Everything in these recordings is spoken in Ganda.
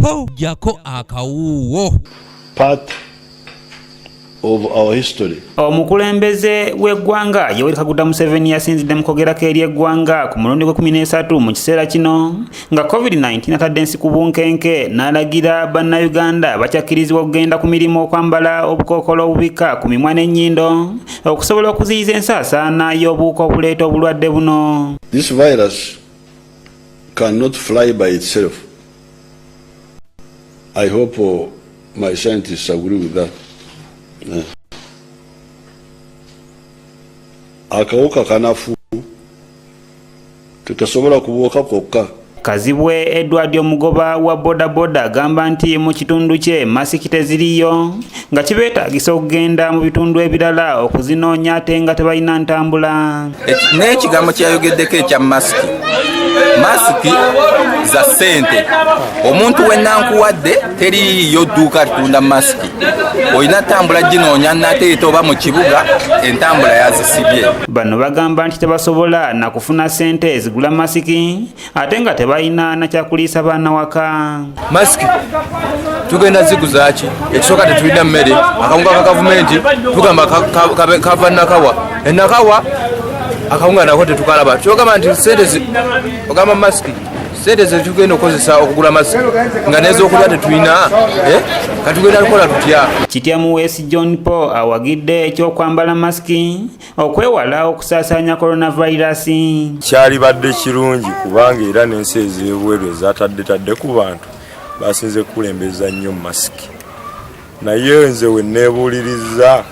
po jako akawuwo. Part of our history. Omukulembeze w'eggwanga Yoweri Kaguta Museveni yasinzidde mu kwogerako eri eggwanga ku mulundi gwe 13 mu kiseera kino nga COVID-19 atadde ensi ku bunkenke n'alagira bannayuganda bakyakkirizibwa okugenda ku mirimu okwambala obukookolo obubikka ku mimwa n'ennyindo okusobola okuziyiza ensaasaana y'obuwuka obuleeta obulwadde buno. This virus cannot fly by itself. I hope my scientists agree with that. Akawuka kanafu tekasobola kubuuka kokka. Kazibwe Edward omugoba wa bodaboda agamba nti mu kitundu kye masiki teziriyo nga kibeetaagisa okugenda mu bitundu ebirala okuzinoonya ate nga tebalina ntambula. N'ekigambo kyayogeddeko ekya masiki za ssente. Omuntu wennankuwadde teriyo dduuka litunda masiki. Olina ttambula ginoonya nate oba mu kibuga entambula yazisibye. Bano bagamba nti tebasobola na kufuna ssente ezigula masiki ate nga tebalina na kyakuliisa baana waka. Masiki tugenda ziguzaaki ekisooka tetulina mmere akawunga ka gavumenti tugamba kava nakawa enakawa akawunga nako tetukalaba kyogamba nti sente ogamba masiki sente zetugenda okozesa okugula masiki nga n'ez'okulya tetulina katugenda kukola tutya. Kityamu West John Paul awagidde ekyokwambala masiki okwewala okusaasaanya coronavirus. Kyali badde kirungi kubanga era n'ensi ez'ebweru ezatadde ku bantu basinze kulembeza nnyo masiki, naye nze we neebuuliriza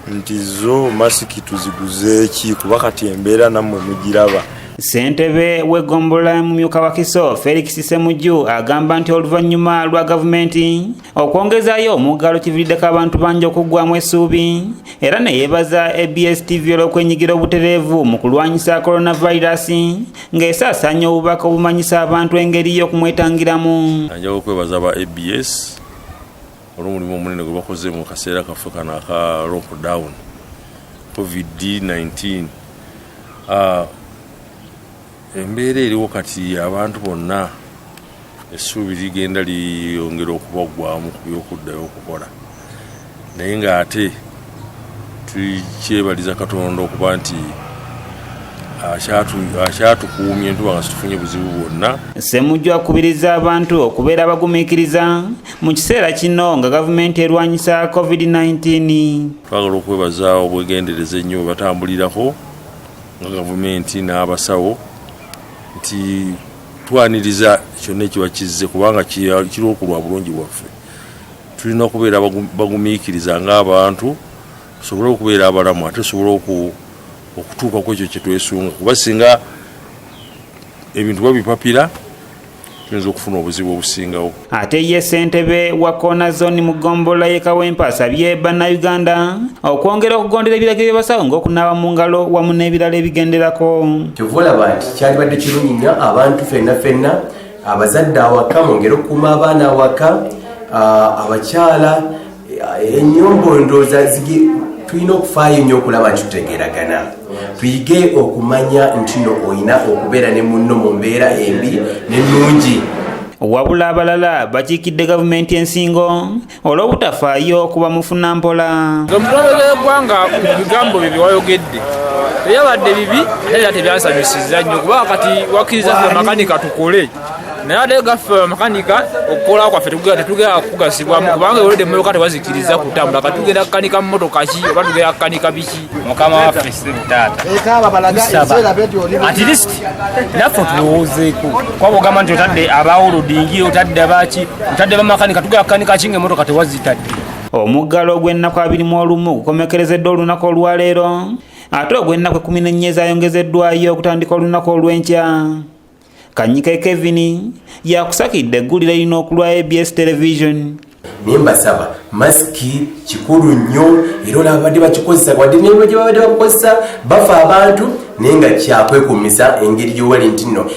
nti zo masiki tuziguze ki kuba kati embeera nammwe mugiraba. Ssentebe w'eggombolola mumyuka wa Kiso Felix Ssemujju agamba nti oluvannyuma lwa gavumenti okwongezaayo omuggalo kiviiriddeko abantu bangi okuggwamu essuubi era ne yeebaza ABS TV olw'okwenyigira obutereevu mu kulwanyisa coronavirus ng'esaasaanya obubaka obumanyisa abantu engeri y'okumwetangiramu. Njagala okwebaza aba ABS olw'omulimu omunene gwe bakoze mu kaseera kaffe kano aka lockdown COVID-19. Embeera eriwo kati abantu bonna essuubi ligenda liyongera okubaggwamu ku by'okuddayo okukola, naye ng'ate tukyebaliza Katonda okuba nti akyatukuumye ntuba nga situfunye buzibu bwonna. Ssemujju akubiriza abantu okubeera abagumiikiriza mu kiseera kino nga gavumenti erwanyisa COVID-19. Twagala okwebaza obwegendereza ennyo bwe batambulirako nga gavumenti n'abasawo nti twaniriza kyonna ekiba kizze kubanga kiri okulwa bulungi bwaffe. Tulina okubeera bagumiikiriza ng'abantu tusobole okubeera abalamu ate tusobole okutuuka ku ekyo kye twesunga kuba singa ebintu babipapira tuyinza okufuna obuzibu obusingawo. Ate ye ssentebe wa Koona Zone mu ggombolola y'e Kawempe asabye bannayuganda okwongera okugondera ebiragiro by'abasawo ng'okunaaba mu ngalo wamu n'ebirala ebigenderako. Kyova olaba nti kyalibadde kirungi nnyo abantu ffenna abazadde awaka mwongere okukuuma abaana awaka, abakyala ennyombo ndowooza tulina okufaayo nnyo okulaba nti tutegeeragana. Tuyige okumanya nti no olina okubeera ne munno mu mbeera embi n'ennungi. Wabula abalala bakiikidde gavumenti ensingo olw'obutafaayo kuba mufuna mpola. Omukulembeze w'eggwanga bigambo bye byawayogedde teyabadde bibi naye tebyasanyusiza nnyo kuba kati wakkiriza ffe makanika tukole naye ate gaffe makanika okukola kwaffe tetugenda kugasibwamu kubanga olwedde emmotoka tebazikiriza kutambula kati tugenda kukanika mu motoka ki oba tugenda kukanika biki. Mukama waffe Sitaata at least naffe tulowoozeeko kwaba ogamba nti otadde abawolodingi otadde baki otadde bamakanika tugenda kukanika ki ng'emmotoka tewazitadde. Omuggalo ogw'ennaku 21 gukomekerezeddwa olunaku olwaleero ate ogw'ennaku 14 zayongezeddwayo okutandika olunaku olw'enkya. Kanyike Kevin yakusakidde eggulire lino okulwa ABS Television. Naye mbasaba masiki kikulu nnyo era olabadde bakikozesa wadde n'ebyo gye babadde bakozesa bafa abantu naye nga kyakwekuumisa engeri gy'owali nti nno